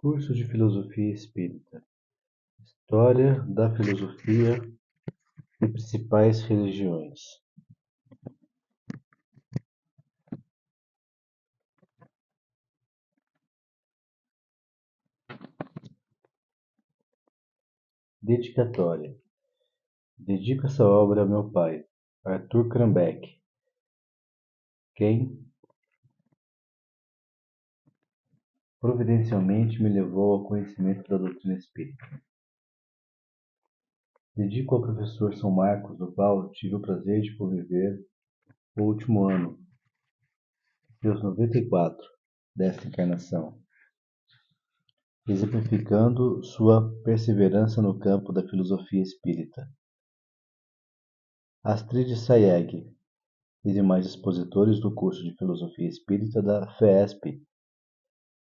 Curso de Filosofia Espírita. História da filosofia e principais religiões. Dedicatória. Dedico essa obra ao meu pai, Arthur Krambeck, quem providencialmente me levou ao conhecimento da doutrina espírita. Dedico ao professor São Marcos, do qual tive o prazer de conviver o último ano, seus 94 desta encarnação, exemplificando sua perseverança no campo da filosofia espírita. Astrid Sayegh e demais expositores do curso de Filosofia Espírita da FEESP,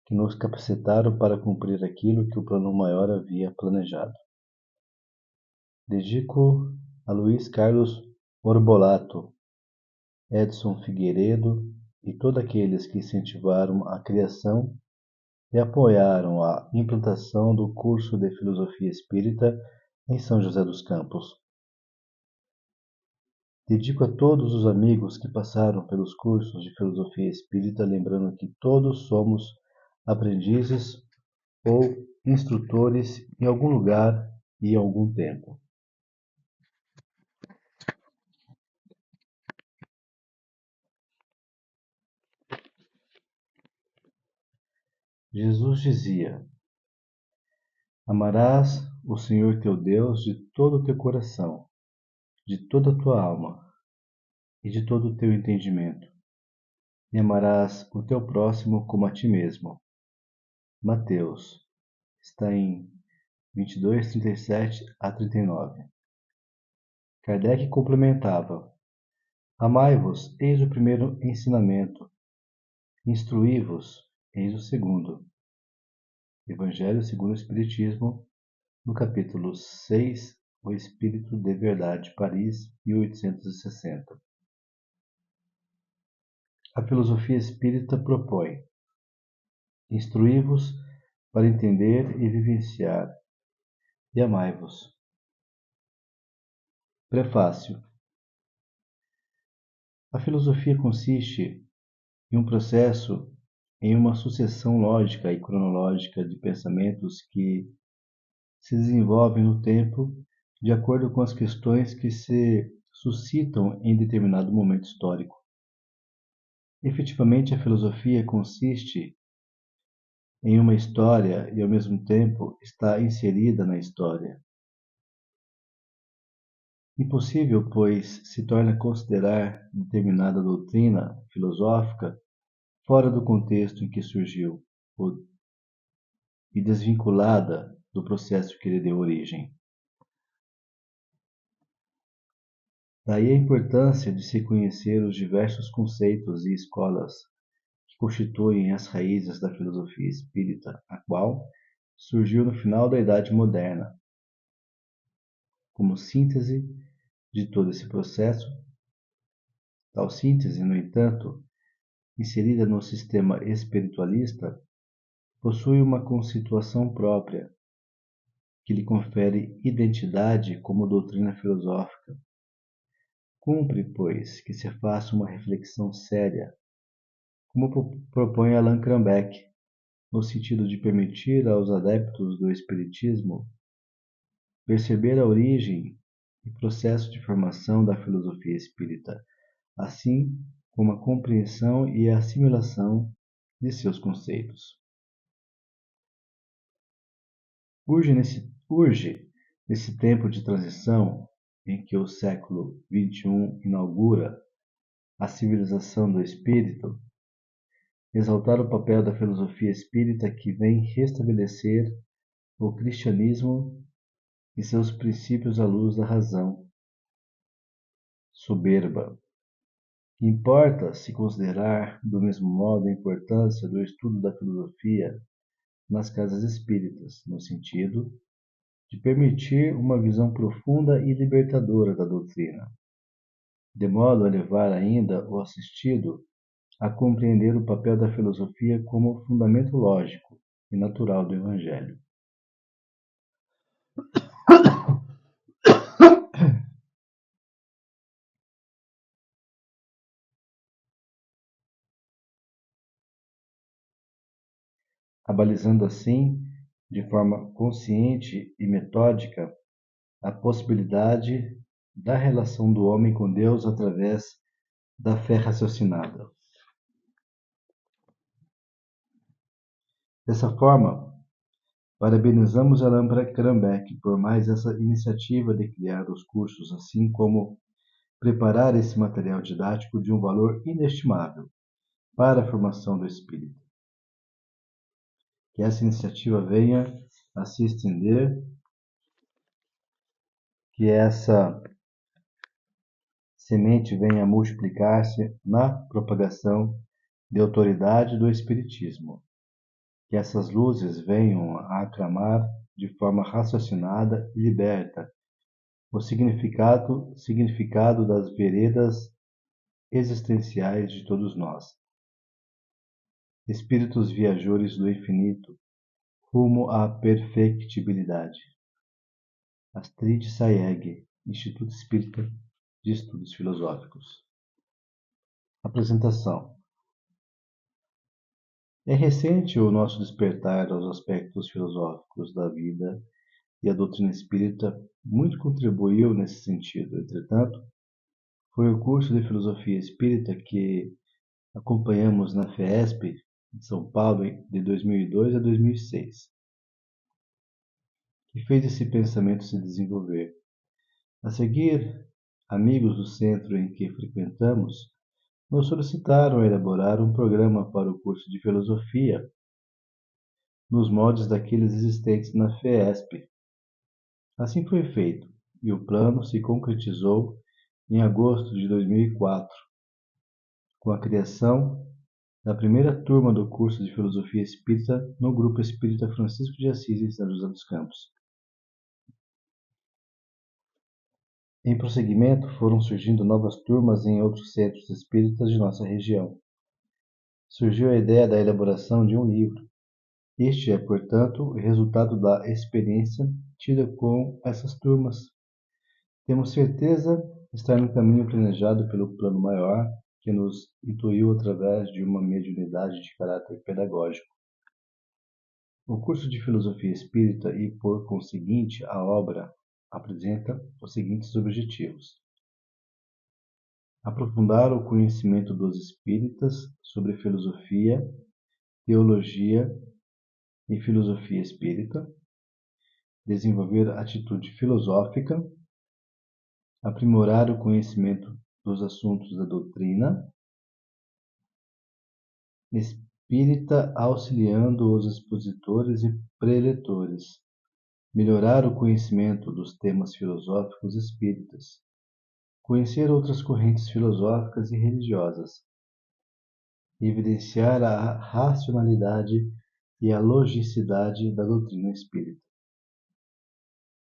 que nos capacitaram para cumprir aquilo que o Plano Maior havia planejado. Dedico a Luiz Carlos Borbolato, Edson Figueiredo e todos aqueles que incentivaram a criação e apoiaram a implantação do curso de Filosofia Espírita em São José dos Campos. Dedico a todos os amigos que passaram pelos cursos de Filosofia Espírita, lembrando que todos somos aprendizes ou instrutores em algum lugar e em algum tempo. Jesus dizia: Amarás o Senhor teu Deus de todo o teu coração, de toda a tua alma e de todo o teu entendimento, e amarás o teu próximo como a ti mesmo. Mateus, está em 22, 37 a 39. Kardec complementava: Amai-vos, eis o primeiro ensinamento. Instruí-vos, eis o segundo. Evangelho segundo o Espiritismo, no capítulo 6, O Espírito de Verdade, Paris, 1860. A filosofia espírita propõe: instruí-vos para entender e vivenciar, e amai-vos. Prefácio. A filosofia consiste em um processo, em uma sucessão lógica e cronológica de pensamentos que se desenvolvem no tempo de acordo com as questões que se suscitam em determinado momento histórico. Efetivamente, a filosofia consiste em uma história e, ao mesmo tempo, está inserida na história. Impossível, pois, se torna considerar determinada doutrina filosófica fora do contexto em que surgiu e desvinculada do processo que lhe deu origem. Daí a importância de se conhecer os diversos conceitos e escolas que constituem as raízes da filosofia espírita, a qual surgiu no final da Idade Moderna. Como síntese de todo esse processo, tal síntese, no entanto, inserida no sistema espiritualista, possui uma constituição própria, que lhe confere identidade como doutrina filosófica. Cumpre, pois, que se faça uma reflexão séria, como propõe Allan Kardec, no sentido de permitir aos adeptos do Espiritismo perceber a origem e processo de formação da filosofia espírita, assim como a compreensão e a assimilação de seus conceitos. Urge nesse tempo de transição em que o século XXI inaugura a civilização do espírito, exaltar o papel da filosofia espírita que vem restabelecer o cristianismo e seus princípios à luz da razão. Soberba. Importa se considerar do mesmo modo a importância do estudo da filosofia nas casas espíritas, no sentido de permitir uma visão profunda e libertadora da doutrina, de modo a levar ainda o assistido a compreender o papel da filosofia como fundamento lógico e natural do Evangelho. Abalizando assim, de forma consciente e metódica, a possibilidade da relação do homem com Deus através da fé raciocinada. Dessa forma, parabenizamos Alain Krambeck por mais essa iniciativa de criar os cursos, assim como preparar esse material didático de um valor inestimável para a formação do espírito. Que essa iniciativa venha a se estender, que essa semente venha a multiplicar-se na propagação de autoridade do Espiritismo. Que essas luzes venham a aclamar de forma raciocinada e liberta o significado das veredas existenciais de todos nós. Espíritos viajores do infinito, rumo à perfectibilidade. Astrid Sayegh, Instituto Espírita de Estudos Filosóficos. Apresentação. É recente o nosso despertar aos aspectos filosóficos da vida e a doutrina espírita muito contribuiu nesse sentido. Entretanto, foi o curso de Filosofia Espírita que acompanhamos na FESP, em São Paulo, de 2002 a 2006, que fez esse pensamento se desenvolver. A seguir, amigos do centro em que frequentamos nos solicitaram a elaborar um programa para o curso de Filosofia nos moldes daqueles existentes na FESP. Assim foi feito, e o plano se concretizou em agosto de 2004, com a criação da primeira turma do curso de Filosofia Espírita no Grupo Espírita Francisco de Assis, em São José dos Campos. Em prosseguimento, foram surgindo novas turmas em outros centros espíritas de nossa região. Surgiu a ideia da elaboração de um livro. Este é, portanto, o resultado da experiência tida com essas turmas. Temos certeza de estar no caminho planejado pelo plano maior, que nos intuiu através de uma mediunidade de caráter pedagógico. O curso de Filosofia Espírita e, por conseguinte, a obra apresenta os seguintes objetivos: aprofundar o conhecimento dos espíritas sobre filosofia, teologia e filosofia espírita, desenvolver atitude filosófica, aprimorar o conhecimento dos assuntos da doutrina espírita, auxiliando os expositores e preletores, melhorar o conhecimento dos temas filosóficos espíritas, conhecer outras correntes filosóficas e religiosas, evidenciar a racionalidade e a logicidade da doutrina espírita.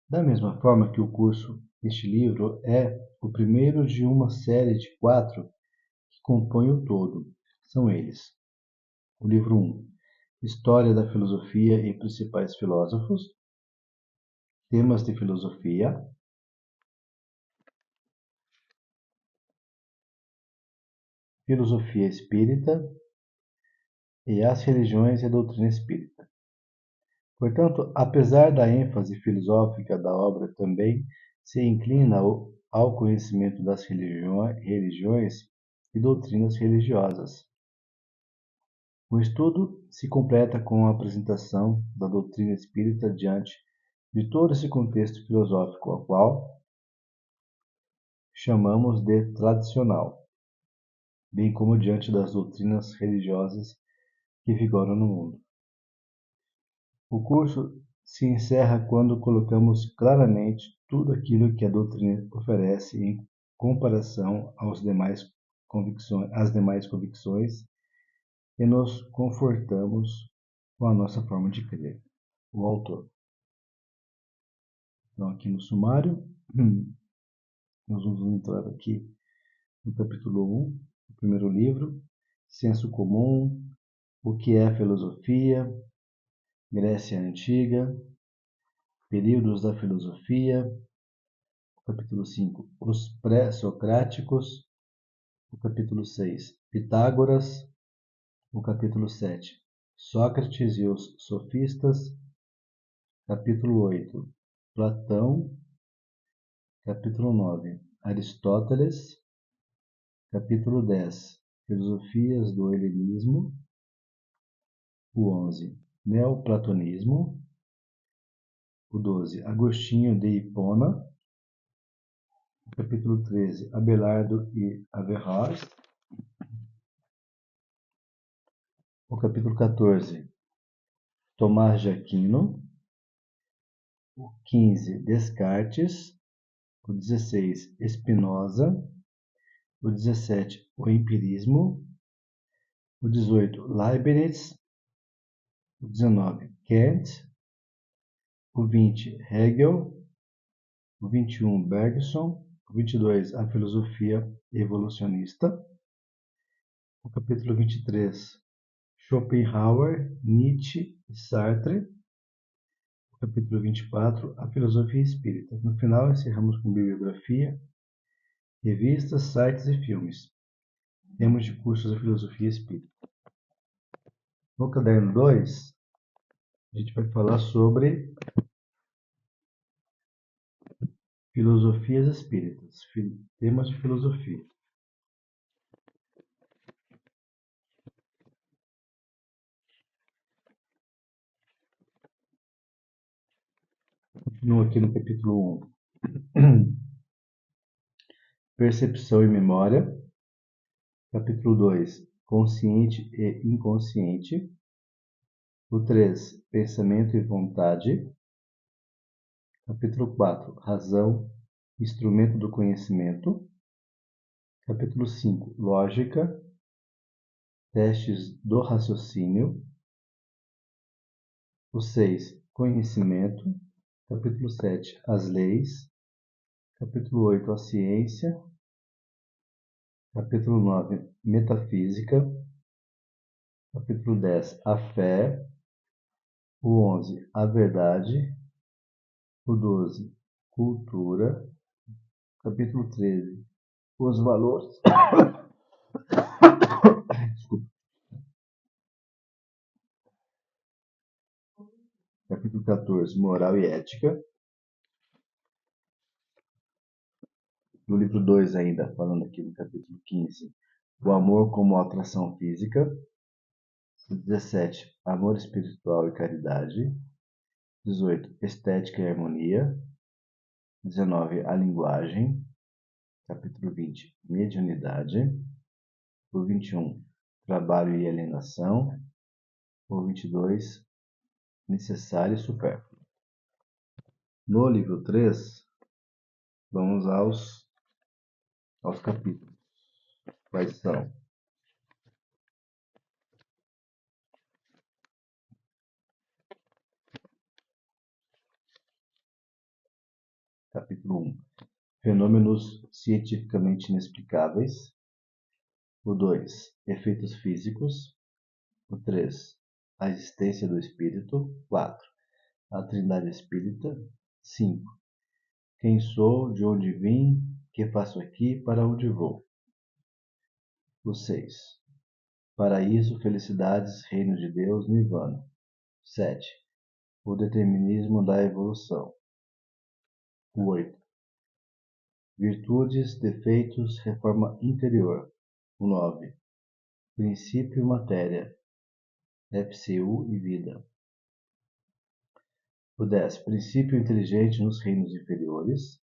Da mesma forma que o curso, este livro é o primeiro de uma série de 4 que compõem o todo. São eles: o livro 1, História da Filosofia e Principais Filósofos, Temas de Filosofia, Filosofia Espírita e as Religiões e a Doutrina Espírita. Portanto, apesar da ênfase filosófica da obra, também se inclina ao conhecimento das religiões e doutrinas religiosas. O estudo se completa com a apresentação da doutrina espírita diante de todo esse contexto filosófico, ao qual chamamos de tradicional, bem como diante das doutrinas religiosas que vigoram no mundo. O curso se encerra quando colocamos claramente tudo aquilo que a doutrina oferece em comparação às demais convicções e nos confortamos com a nossa forma de crer. O autor. Então, aqui no sumário, nós vamos entrar aqui no capítulo 1, o primeiro livro, Senso Comum, o que é filosofia, Grécia Antiga, períodos da filosofia, capítulo 5, os pré-socráticos, o capítulo 6, Pitágoras, o capítulo 7, Sócrates e os sofistas, capítulo 8, Platão, capítulo 9, Aristóteles, capítulo 10, Filosofias do Helenismo, o 11, Neoplatonismo, o 12, Agostinho de Hipona, o capítulo 13, Abelardo e Averroes, o capítulo 14, Tomás de Aquino, o 15, Descartes, o 16, Spinoza, o 17, o empirismo, o 18, Leibniz, o 19, Kant, o 20, Hegel, o 21, Bergson, o 22, a filosofia evolucionista, o capítulo 23, Schopenhauer, Nietzsche e Sartre, o capítulo 24, a filosofia espírita. No final, encerramos com bibliografia, revistas, sites e filmes. Temos de cursos da filosofia espírita. No caderno 2, a gente vai falar sobre filosofias espíritas, temas de filosofia. Continuo aqui no capítulo 1. Percepção e memória. Capítulo 2. Consciente e inconsciente. O 3. Pensamento e vontade. Capítulo 4. Razão, instrumento do conhecimento. Capítulo 5. Lógica. Testes do raciocínio. O 6. Conhecimento. Capítulo 7. As leis. Capítulo 8. A ciência. Capítulo 9. Metafísica. Capítulo 10. A fé. O 11. A verdade. O 12. Cultura. Capítulo 13. Os valores. Desculpa. Capítulo 14. Moral e ética. No livro 2 ainda, falando aqui no capítulo 15. O amor como atração física. 17. Amor espiritual e caridade. 18. Estética e harmonia. 19. A linguagem. Capítulo 20. Mediunidade. O 21. Trabalho e alienação. O 22. Necessário e supérfluo. No livro 3, vamos aos capítulos. Quais são? Capítulo 1. Fenômenos cientificamente inexplicáveis. O 2. Efeitos físicos. O 3. A existência do espírito. 4. A trindade espírita. 5. Quem sou, de onde vim, que faço aqui, para onde vou. O 6. Paraíso, felicidades, reino de Deus, nirvana. 7. O determinismo da evolução. O 8. Virtudes, defeitos, reforma interior. O 9. Princípio e matéria. FCU e vida. O 10. Princípio inteligente nos reinos inferiores.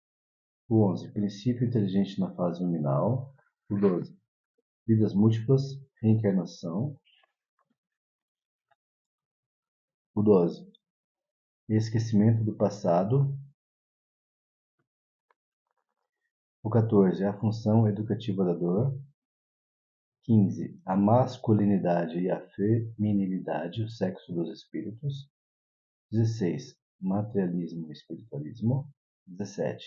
O 11. Princípio inteligente na fase luminal. O 12. Vidas múltiplas, reencarnação. O 12. Esquecimento do passado. O 14. A função educativa da dor. 15. A masculinidade e a feminilidade, o sexo dos espíritos. 16. Materialismo e espiritualismo. 17.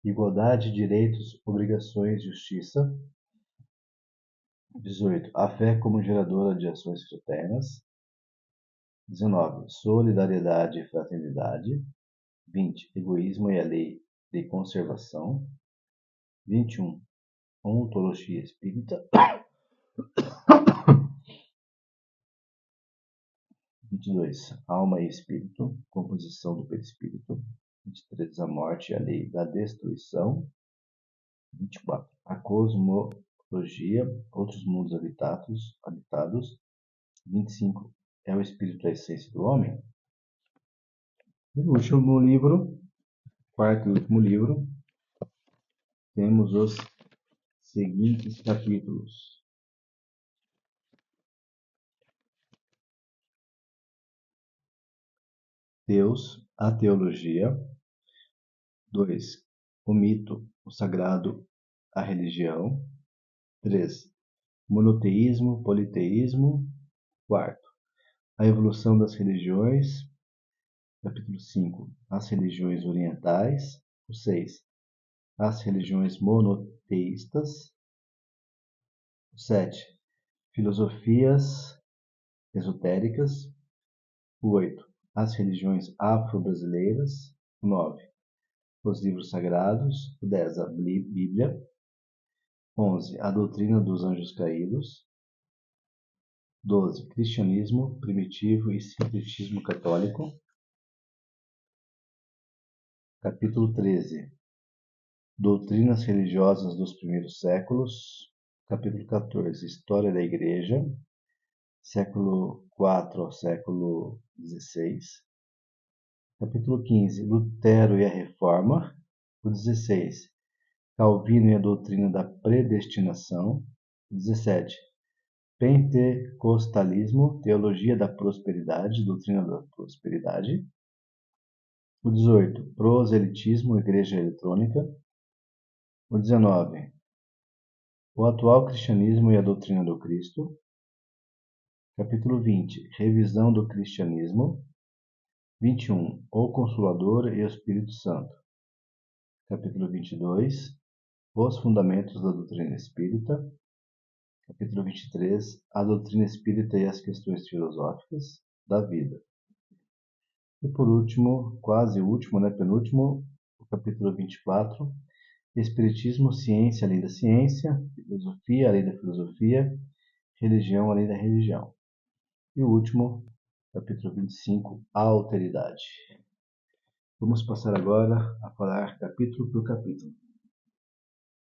Igualdade, direitos, obrigações, justiça. 18. A fé como geradora de ações fraternas. 19. Solidariedade e fraternidade. 20. Egoísmo e a lei de conservação. 21. Ontologia espírita. 22. Alma e espírito, composição do perispírito. 23. A morte e a lei da destruição. 24. A cosmologia, outros mundos habitados. 25. É o espírito a essência do homem? E no último livro, quarto e último livro, temos os seguintes capítulos. Deus, a teologia. 2. O mito, o sagrado, a religião. 3. Monoteísmo, politeísmo. 4. A evolução das religiões. Capítulo 5. As religiões orientais. 6. As religiões monoteístas. 7. Filosofias esotéricas. 8. As religiões afro-brasileiras. 9. Os livros sagrados. 10. A Bíblia. 11. A doutrina dos anjos caídos. 12. Cristianismo primitivo e sincretismo católico. Capítulo 13. Doutrinas religiosas dos primeiros séculos. Capítulo 14. História da Igreja, século IV ao século XVI. Capítulo 15. Lutero e a Reforma. O 16. Calvino e a doutrina da predestinação. 17. Pentecostalismo, teologia da prosperidade, doutrina da prosperidade. O 18. Proselitismo, igreja eletrônica. O 19. O atual cristianismo e a doutrina do Cristo. Capítulo 20. Revisão do cristianismo. 21. O Consolador e o Espírito Santo. Capítulo 22. Os fundamentos da doutrina espírita. Capítulo 23. A doutrina espírita e as questões filosóficas da vida. E por último, quase último, penúltimo, o capítulo 24. Espiritismo, ciência além da ciência, filosofia além da filosofia, religião além da religião. E o último, capítulo 25, a alteridade. Vamos passar agora a falar capítulo por capítulo.